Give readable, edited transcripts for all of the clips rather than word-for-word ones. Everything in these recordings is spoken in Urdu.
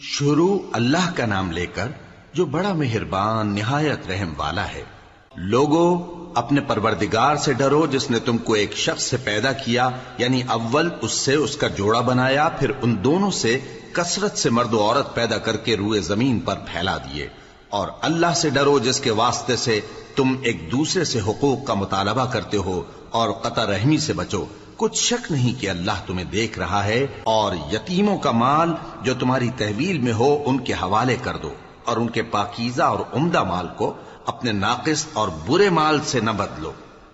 شروع اللہ کا نام لے کر جو بڑا مہربان نہایت رحم والا ہے۔ لوگو اپنے پروردگار سے ڈرو جس نے تم کو ایک شخص سے پیدا کیا، یعنی اول اس سے اس کا جوڑا بنایا، پھر ان دونوں سے کثرت سے مرد و عورت پیدا کر کے روئے زمین پر پھیلا دیے۔ اور اللہ سے ڈرو جس کے واسطے سے تم ایک دوسرے سے حقوق کا مطالبہ کرتے ہو، اور قطع رحمی سے بچو۔ کچھ شک نہیں کہ اللہ تمہیں دیکھ رہا ہے۔ اور یتیموں کا مال جو تمہاری تحویل میں ہو ان کے حوالے کر دو، اور ان کے پاکیزہ اور عمدہ مال کو اپنے ناقص اور برے مال سے نہ بدلو،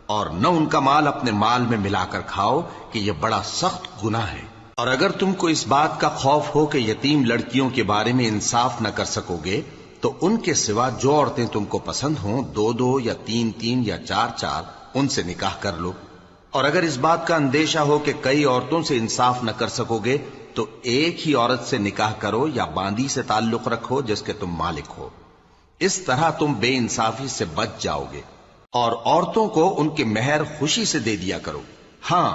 اور نہ ان کا مال اپنے مال میں ملا کر کھاؤ کہ یہ بڑا سخت گناہ ہے۔ اور اگر تم کو اس بات کا خوف ہو کہ یتیم لڑکیوں کے بارے میں انصاف نہ کر سکو گے تو ان کے سوا جو عورتیں تم کو پسند ہوں، دو دو یا تین تین یا چار چار ان سے نکاح کر لو۔ اور اگر اس بات کا اندیشہ ہو کہ کئی عورتوں سے انصاف نہ کر سکو گے تو ایک ہی عورت سے نکاح کرو یا باندی سے تعلق رکھو جس کے تم مالک ہو۔ اس طرح تم بے انصافی سے بچ جاؤ گے۔ اور عورتوں کو ان کے مہر خوشی سے دے دیا کرو، ہاں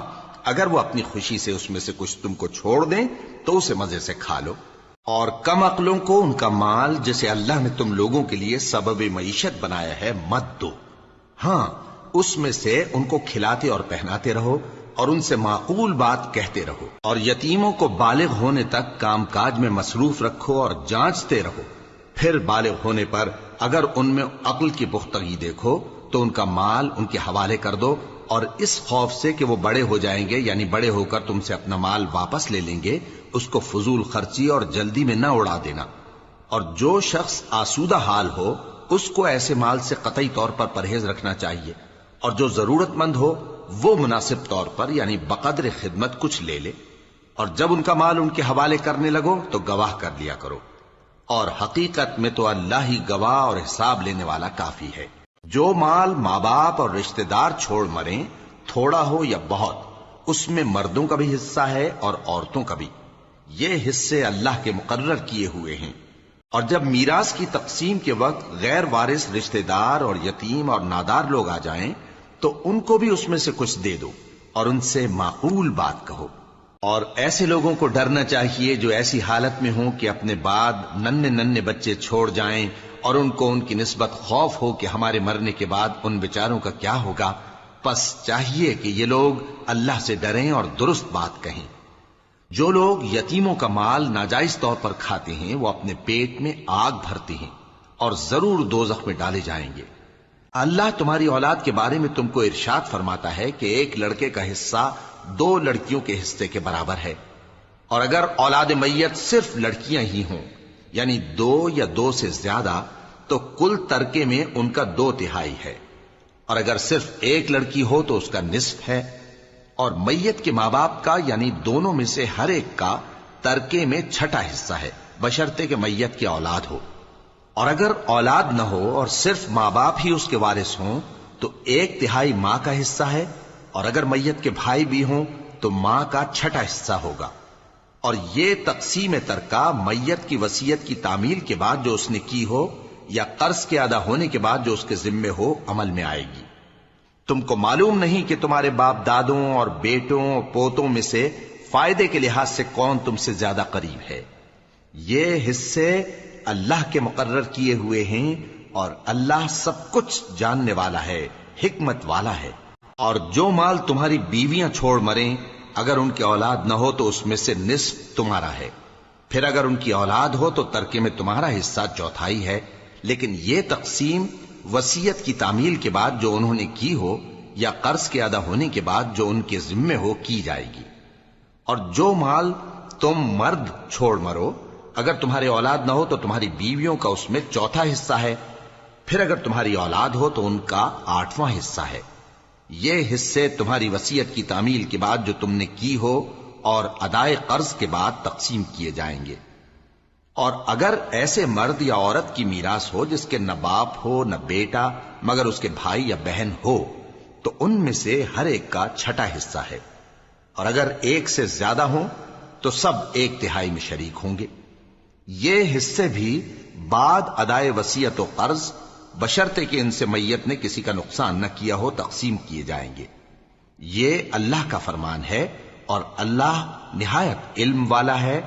اگر وہ اپنی خوشی سے اس میں سے کچھ تم کو چھوڑ دیں تو اسے مزے سے کھا لو۔ اور کم عقلوں کو ان کا مال جسے اللہ نے تم لوگوں کے لیے سبب معیشت بنایا ہے مت دو، ہاں اس میں سے ان کو کھلاتے اور پہناتے رہو اور ان سے معقول بات کہتے رہو۔ اور یتیموں کو بالغ ہونے تک کام کاج میں مصروف رکھو اور جانچتے رہو، پھر بالغ ہونے پر اگر ان میں عقل کی پختگی دیکھو تو ان کا مال ان کے حوالے کر دو، اور اس خوف سے کہ وہ بڑے ہو جائیں گے، یعنی بڑے ہو کر تم سے اپنا مال واپس لے لیں گے، اس کو فضول خرچی اور جلدی میں نہ اڑا دینا۔ اور جو شخص آسودہ حال ہو اس کو ایسے مال سے قطعی طور پر پرہیز رکھنا چاہیے، اور جو ضرورت مند ہو وہ مناسب طور پر یعنی بقدر خدمت کچھ لے لے۔ اور جب ان کا مال ان کے حوالے کرنے لگو تو گواہ کر لیا کرو، اور حقیقت میں تو اللہ ہی گواہ اور حساب لینے والا کافی ہے۔ جو مال ماں باپ اور رشتہ دار چھوڑ مریں، تھوڑا ہو یا بہت، اس میں مردوں کا بھی حصہ ہے اور عورتوں کا بھی۔ یہ حصے اللہ کے مقرر کیے ہوئے ہیں۔ اور جب میراث کی تقسیم کے وقت غیر وارث رشتہ دار اور یتیم اور نادار لوگ آ جائیں تو ان کو بھی اس میں سے کچھ دے دو اور ان سے معقول بات کہو۔ اور ایسے لوگوں کو ڈرنا چاہیے جو ایسی حالت میں ہوں کہ اپنے بعد ننھے ننھے بچے چھوڑ جائیں، اور ان کو ان کی نسبت خوف ہو کہ ہمارے مرنے کے بعد ان بیچاروں کا کیا ہوگا۔ پس چاہیے کہ یہ لوگ اللہ سے ڈریں اور درست بات کہیں۔ جو لوگ یتیموں کا مال ناجائز طور پر کھاتے ہیں وہ اپنے پیٹ میں آگ بھرتے ہیں اور ضرور دوزخ میں ڈالے جائیں گے۔ اللہ تمہاری اولاد کے بارے میں تم کو ارشاد فرماتا ہے کہ ایک لڑکے کا حصہ دو لڑکیوں کے حصے کے برابر ہے، اور اگر اولاد میت صرف لڑکیاں ہی ہوں یعنی دو یا دو سے زیادہ تو کل ترکے میں ان کا 2/3 ہے، اور اگر صرف ایک لڑکی ہو تو اس کا نصف ہے۔ اور میت کے ماں باپ کا یعنی دونوں میں سے ہر ایک کا ترکے میں 6واں حصہ ہے، بشرطے کہ میت کی اولاد ہو۔ اور اگر اولاد نہ ہو اور صرف ماں باپ ہی اس کے وارث ہوں تو 1/3 ماں کا حصہ ہے، اور اگر میت کے بھائی بھی ہوں تو ماں کا 6واں حصہ ہوگا۔ اور یہ تقسیم ترکہ میت کی وصیت کی تعمیل کے بعد جو اس نے کی ہو یا قرض کے ادا ہونے کے بعد جو اس کے ذمے ہو عمل میں آئے گی۔ تم کو معلوم نہیں کہ تمہارے باپ دادوں اور بیٹوں اور پوتوں میں سے فائدے کے لحاظ سے کون تم سے زیادہ قریب ہے۔ یہ حصے اللہ کے مقرر کیے ہوئے ہیں، اور اللہ سب کچھ جاننے والا ہے، حکمت والا ہے۔ اور جو مال تمہاری بیویاں چھوڑ مریں اگر ان کی اولاد نہ ہو تو اس میں سے نصف تمہارا ہے، پھر اگر ان کی اولاد ہو تو ترکے میں تمہارا حصہ 1/4 ہے۔ لیکن یہ تقسیم وصیت کی تعمیل کے بعد جو انہوں نے کی ہو یا قرض کے ادا ہونے کے بعد جو ان کے ذمے ہو کی جائے گی۔ اور جو مال تم مرد چھوڑ مرو اگر تمہارے اولاد نہ ہو تو تمہاری بیویوں کا اس میں 1/4 حصہ ہے، پھر اگر تمہاری اولاد ہو تو ان کا 8واں حصہ ہے۔ یہ حصے تمہاری وصیت کی تعمیل کے بعد جو تم نے کی ہو اور ادائے قرض کے بعد تقسیم کیے جائیں گے۔ اور اگر ایسے مرد یا عورت کی میراث ہو جس کے نہ باپ ہو نہ بیٹا مگر اس کے بھائی یا بہن ہو تو ان میں سے ہر ایک کا 6واں حصہ ہے، اور اگر ایک سے زیادہ ہوں تو سب 1/3 میں شریک ہوں گے۔ یہ حصے بھی بعد ادائے وصیت و قرض بشرطے کہ ان سے میت نے کسی کا نقصان نہ کیا ہو تقسیم کیے جائیں گے۔ یہ اللہ کا فرمان ہے، اور اللہ نہایت علم والا ہے،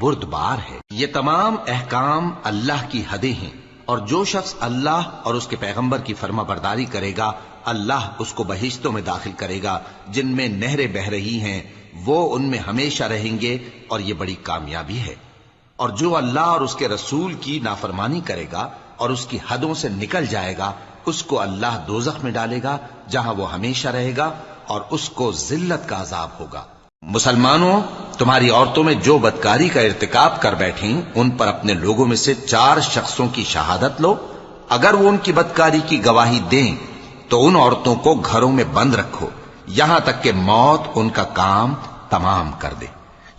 بردبار ہے۔ یہ تمام احکام اللہ کی حدیں ہیں، اور جو شخص اللہ اور اس کے پیغمبر کی فرما برداری کرے گا اللہ اس کو بہشتوں میں داخل کرے گا جن میں نہریں بہ رہی ہیں، وہ ان میں ہمیشہ رہیں گے، اور یہ بڑی کامیابی ہے۔ اور جو اللہ اور اس کے رسول کی نافرمانی کرے گا اور اس کی حدوں سے نکل جائے گا اس کو اللہ دوزخ میں ڈالے گا جہاں وہ ہمیشہ رہے گا، اور اس کو ذلت کا عذاب ہوگا۔ مسلمانوں، تمہاری عورتوں میں جو بدکاری کا ارتکاب کر بیٹھیں ان پر اپنے لوگوں میں سے 4 شخصوں کی شہادت لو۔ اگر وہ ان کی بدکاری کی گواہی دیں تو ان عورتوں کو گھروں میں بند رکھو یہاں تک کہ موت ان کا کام تمام کر دے،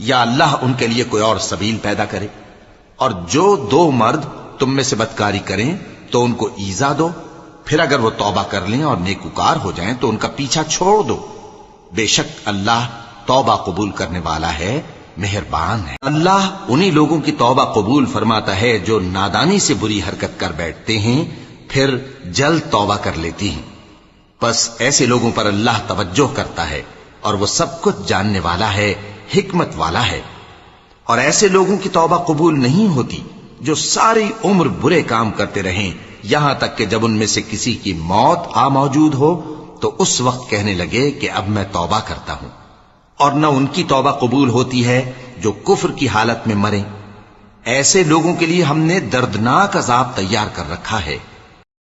یا اللہ ان کے لیے کوئی اور سبیل پیدا کرے۔ اور جو 2 مرد تم میں سے بدکاری کریں تو ان کو ایذا دو، پھر اگر وہ توبہ کر لیں اور نیکوکار ہو جائیں تو ان کا پیچھا چھوڑ دو۔ بے شک اللہ توبہ قبول کرنے والا ہے، مہربان ہے۔ اللہ انہی لوگوں کی توبہ قبول فرماتا ہے جو نادانی سے بری حرکت کر بیٹھتے ہیں پھر جلد توبہ کر لیتی ہیں، بس ایسے لوگوں پر اللہ توجہ کرتا ہے اور وہ سب کچھ جاننے والا ہے، حکمت والا ہے۔ اور ایسے لوگوں کی توبہ قبول نہیں ہوتی جو ساری عمر برے کام کرتے رہیں یہاں تک کہ جب ان میں سے کسی کی موت آ موجود ہو تو اس وقت کہنے لگے کہ اب میں توبہ کرتا ہوں۔ اور نہ ان کی توبہ قبول ہوتی ہے جو کفر کی حالت میں مریں۔ ایسے لوگوں کے لیے ہم نے دردناک عذاب تیار کر رکھا ہے۔